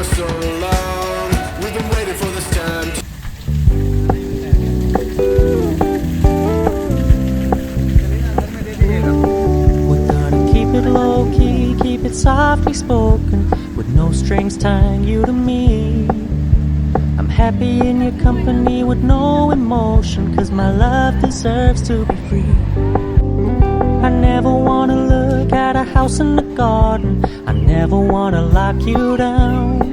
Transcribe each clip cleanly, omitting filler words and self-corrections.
for so long. We've been waiting for this time. We're gonna keep it low-key, keep it softly spoken, with no strings tying you to me. I'm happy in your company with no emotion, 'cause my love deserves to be free. I never wanna look at a house in the garden, I never wanna lock you down.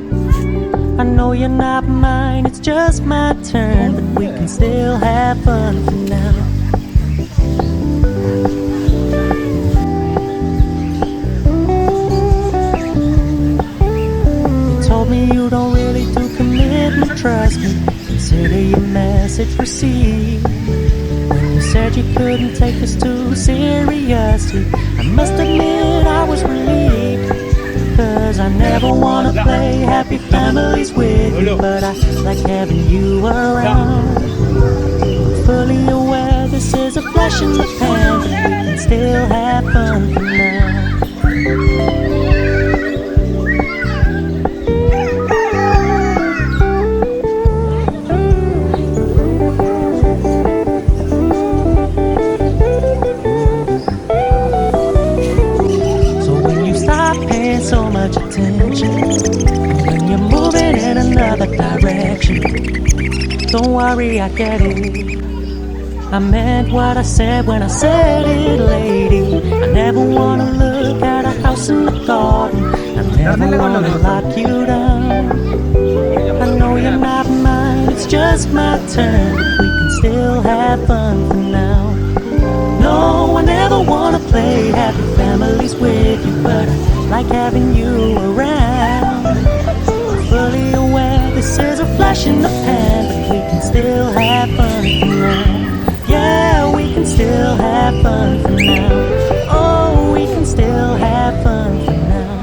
I know you're not mine, it's just my turn, but we can still have fun for now. You told me you don't really do commitment, trust me, consider your message received. When you said you couldn't take us too seriously, I must admit I was relieved. 'Cause I never wanna play happy families with you, but I like having you around. Fully aware this is a flash in the pan, but we can still have fun for now. So much attention when you're moving in another direction. Don't worry, I get it. I meant what I said when I said it, lady. I never wanna look at a house in the garden, I never wanna lock you down. I know you're not mine, it's just my turn, but we can still have fun for now. No, I never wanna play happy families with you, but I like having you around. Fully aware this is a flash in the pan, but we can still have fun for now. Yeah, we can still have fun for now. Oh, we can still have fun for now.